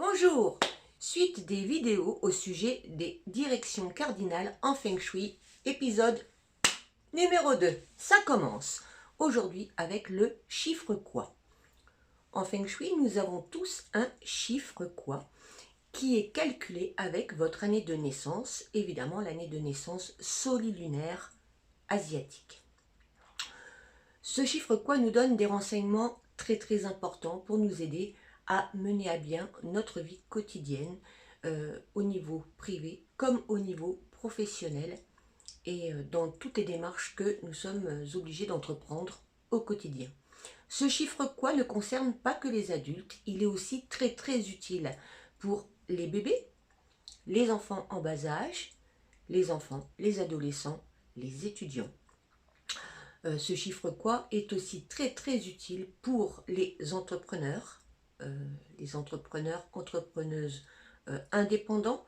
Bonjour! Suite des vidéos au sujet des directions cardinales en Feng Shui, épisode numéro 2. Ça commence aujourd'hui avec le chiffre quoi. En Feng Shui, nous avons tous un chiffre quoi qui est calculé avec votre année de naissance, évidemment l'année de naissance solilunaire asiatique. Ce chiffre quoi nous donne des renseignements très importants pour nous aider à mener à bien notre vie quotidienne au niveau privé comme au niveau professionnel et dans toutes les démarches que nous sommes obligés d'entreprendre au quotidien. Ce chiffre quoi ne concerne pas que les adultes, il est aussi très utile pour les bébés, les enfants en bas âge, les enfants, les adolescents, les étudiants. Ce chiffre quoi est aussi très utile pour les entrepreneurs, entrepreneuses indépendants,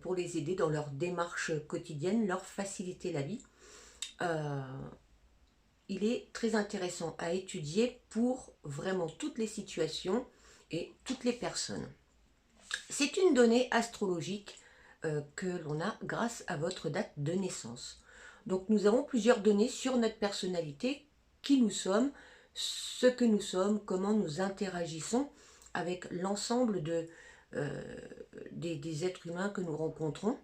pour les aider dans leur démarche quotidienne, leur faciliter la vie. Il est très intéressant à étudier pour vraiment toutes les situations et toutes les personnes. C'est une donnée astrologique que l'on a grâce à votre date de naissance. Donc nous avons plusieurs données sur notre personnalité, qui nous sommes, ce que nous sommes, comment nous interagissons avec l'ensemble des êtres humains que nous rencontrons.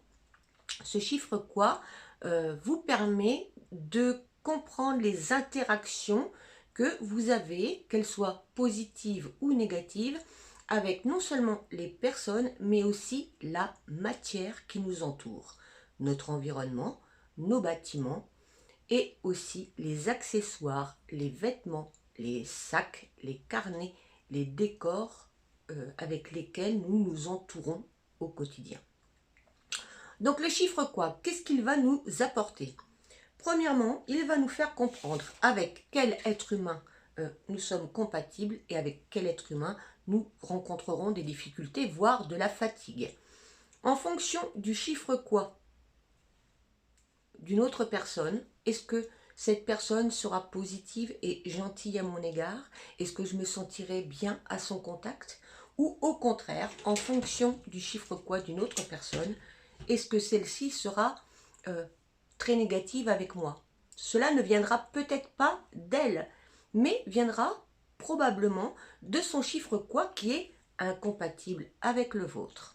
Ce chiffre quoi vous permet de comprendre les interactions que vous avez, qu'elles soient positives ou négatives, avec non seulement les personnes, mais aussi la matière qui nous entoure, notre environnement, nos bâtiments et aussi les accessoires, les vêtements, les sacs, les carnets, les décors avec lesquels nous nous entourons au quotidien. Donc le chiffre quoi, qu'est-ce qu'il va nous apporter? Premièrement, il va nous faire comprendre avec quel être humain nous sommes compatibles et avec quel être humain nous rencontrerons des difficultés, voire de la fatigue. En fonction du chiffre quoi d'une autre personne, est-ce que cette personne sera positive et gentille à mon égard? Est-ce que je me sentirai bien à son contact? Ou au contraire, en fonction du chiffre quoi d'une autre personne, est-ce que celle-ci sera très négative avec moi? Cela ne viendra peut-être pas d'elle, mais viendra probablement de son chiffre quoi qui est incompatible avec le vôtre.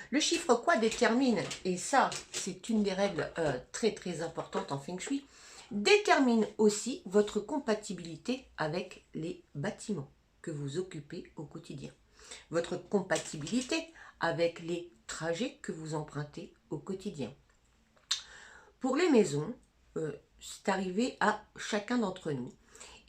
Le chiffre quoi détermine, et ça c'est une des règles très importantes en Feng Shui, détermine aussi votre compatibilité avec les bâtiments que vous occupez au quotidien. Votre compatibilité avec les trajets que vous empruntez au quotidien. Pour les maisons, c'est arrivé à chacun d'entre nous.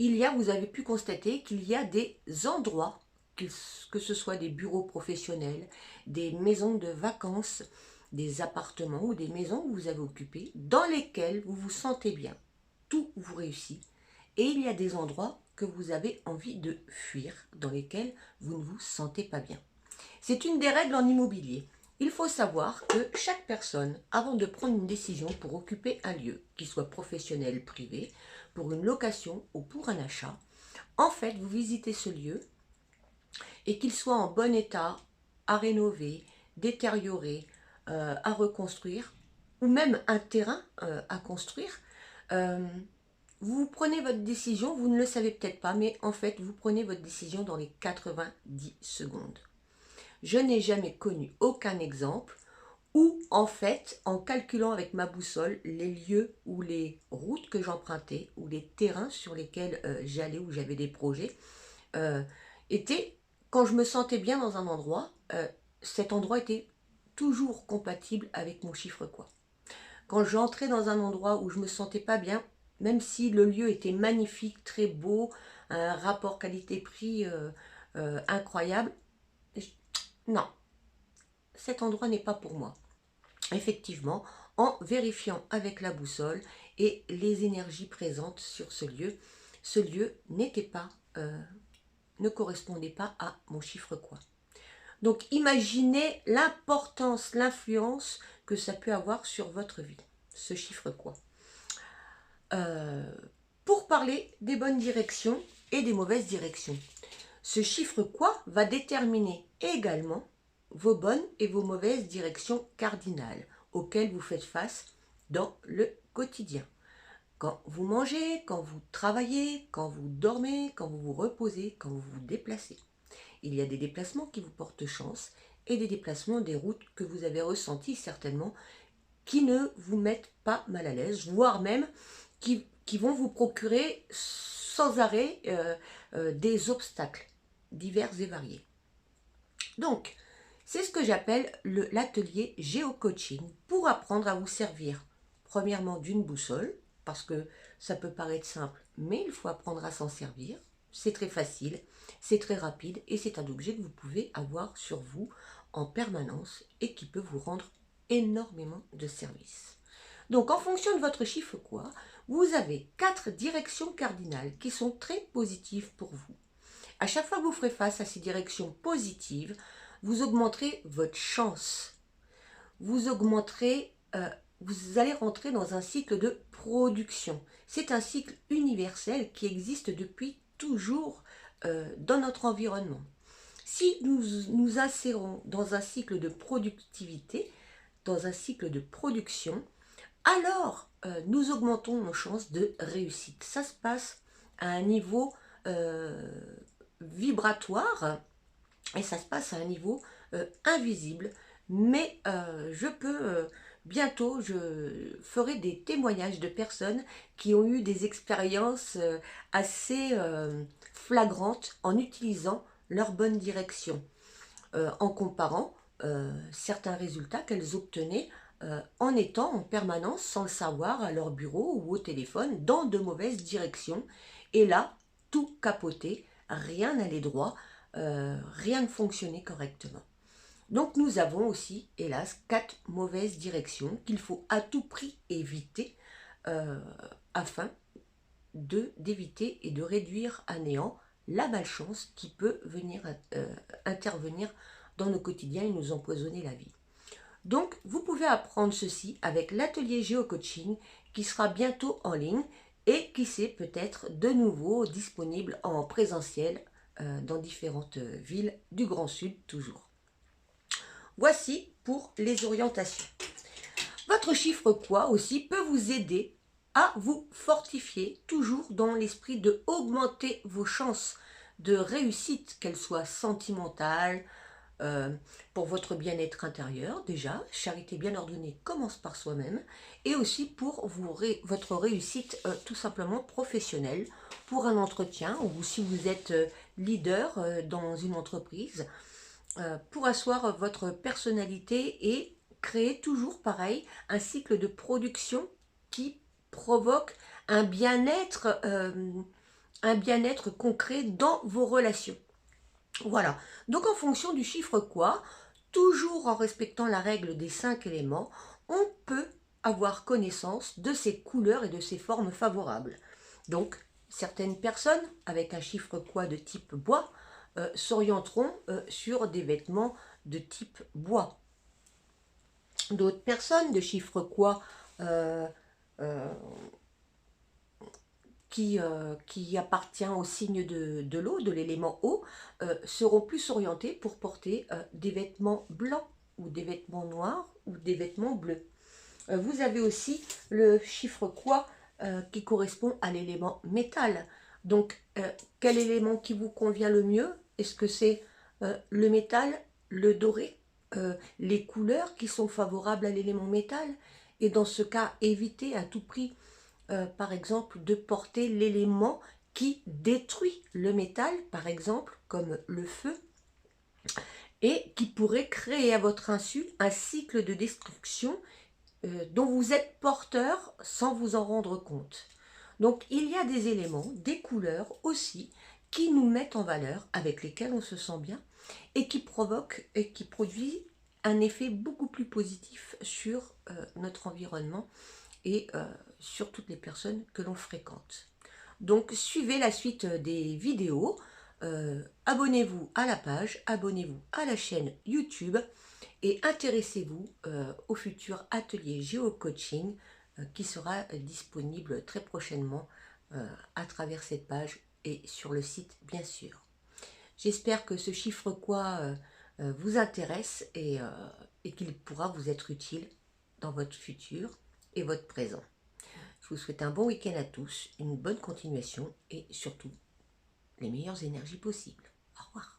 Vous avez pu constater qu'il y a des endroits, que ce soit des bureaux professionnels, des maisons de vacances, des appartements ou des maisons que vous avez occupées, dans lesquels vous vous sentez bien, tout vous réussit. Et il y a des endroits que vous avez envie de fuir, dans lesquels vous ne vous sentez pas bien. C'est une des règles en immobilier. Il faut savoir que chaque personne, avant de prendre une décision pour occuper un lieu, qu'il soit professionnel, privé, pour une location ou pour un achat, en fait, vous visitez ce lieu et qu'il soit en bon état, à rénover, détériorer, à reconstruire, ou même un terrain à construire, vous prenez votre décision, vous ne le savez peut-être pas, mais en fait, vous prenez votre décision dans les 90 secondes. Je n'ai jamais connu aucun exemple où, en fait, en calculant avec ma boussole les lieux ou les routes que j'empruntais, ou les terrains sur lesquels j'allais, où j'avais des projets, quand je me sentais bien dans un endroit, cet endroit était toujours compatible avec mon chiffre quoi. Quand j'entrais dans un endroit où je me sentais pas bien, même si le lieu était magnifique, très beau, un rapport qualité-prix incroyable, non, cet endroit n'est pas pour moi. Effectivement, en vérifiant avec la boussole et les énergies présentes sur ce lieu n'était pas, ne correspondait pas à mon chiffre quoi. Donc imaginez l'importance, l'influence que ça peut avoir sur votre vie, ce chiffre quoi. Pour parler des bonnes directions et des mauvaises directions, ce chiffre quoi va déterminer également vos bonnes et vos mauvaises directions cardinales auxquelles vous faites face dans le quotidien. Quand vous mangez, quand vous travaillez, quand vous dormez, quand vous vous reposez, quand vous vous déplacez. Il y a des déplacements qui vous portent chance et des déplacements des routes que vous avez ressentis certainement qui ne vous mettent pas mal à l'aise, voire même qui vont vous procurer sans arrêt des obstacles divers et variés. Donc, c'est ce que j'appelle l'atelier géocoaching pour apprendre à vous servir, premièrement, d'une boussole, parce que ça peut paraître simple, mais il faut apprendre à s'en servir. C'est très facile, c'est très rapide et c'est un objet que vous pouvez avoir sur vous en permanence et qui peut vous rendre énormément de services. Donc, en fonction de votre chiffre quoi, vous avez 4 directions cardinales qui sont très positives pour vous. À chaque fois que vous ferez face à ces directions positives, vous augmenterez votre chance. Vous allez rentrer dans un cycle de production. C'est un cycle universel qui existe depuis toujours dans notre environnement. Si nous nous insérons dans un cycle de productivité, dans un cycle de production, alors nous augmentons nos chances de réussite. Ça se passe à un niveau vibratoire et ça se passe à un niveau invisible, mais bientôt je ferai des témoignages de personnes qui ont eu des expériences assez flagrantes en utilisant leur bonne direction, en comparant certains résultats qu'elles obtenaient en étant en permanence, sans le savoir, à leur bureau ou au téléphone, dans de mauvaises directions. Et là, tout capotait, rien n'allait droit, rien ne fonctionnait correctement. Donc nous avons aussi, hélas, 4 mauvaises directions qu'il faut à tout prix éviter afin d'éviter et de réduire à néant la malchance qui peut venir intervenir dans nos quotidiens et nous empoisonner la vie. Donc, vous pouvez apprendre ceci avec l'atelier géocoaching qui sera bientôt en ligne et qui sait peut-être de nouveau disponible en présentiel dans différentes villes du Grand Sud toujours. Voici pour les orientations. Votre chiffre quoi aussi peut vous aider à vous fortifier toujours dans l'esprit de augmenter vos chances de réussite, qu'elles soient sentimentales, pour votre bien-être intérieur déjà, charité bien ordonnée commence par soi-même, et aussi pour votre réussite tout simplement professionnelle, pour un entretien, ou si vous êtes leader dans une entreprise, pour asseoir votre personnalité et créer toujours pareil un cycle de production qui provoque un bien-être concret dans vos relations. Voilà, donc en fonction du chiffre quoi, toujours en respectant la règle des 5 éléments, on peut avoir connaissance de ces couleurs et de ces formes favorables. Donc, certaines personnes avec un chiffre quoi de type bois s'orienteront sur des vêtements de type bois. D'autres personnes de chiffre quoi qui appartient au signe de l'eau, de l'élément eau, seront plus orientés pour porter des vêtements blancs ou des vêtements noirs ou des vêtements bleus. Vous avez aussi le chiffre quoi qui correspond à l'élément métal. Donc, quel élément qui vous convient le mieux? Est-ce que c'est le métal, le doré, les couleurs qui sont favorables à l'élément métal? Et dans ce cas, évitez à tout prix par exemple, de porter l'élément qui détruit le métal, par exemple, comme le feu, et qui pourrait créer à votre insu un cycle de destruction dont vous êtes porteur sans vous en rendre compte. Donc, il y a des éléments, des couleurs aussi, qui nous mettent en valeur, avec lesquels on se sent bien, et qui provoquent et qui produisent un effet beaucoup plus positif sur notre environnement et sur toutes les personnes que l'on fréquente. Donc suivez la suite des vidéos, abonnez-vous à la page, abonnez-vous à la chaîne YouTube et intéressez-vous au futur atelier géocoaching qui sera disponible très prochainement à travers cette page et sur le site bien sûr. J'espère que ce chiffre quoi vous intéresse et qu'il pourra vous être utile dans votre futur et votre présent. Je vous souhaite un bon week-end à tous, une bonne continuation et surtout les meilleures énergies possibles. Au revoir.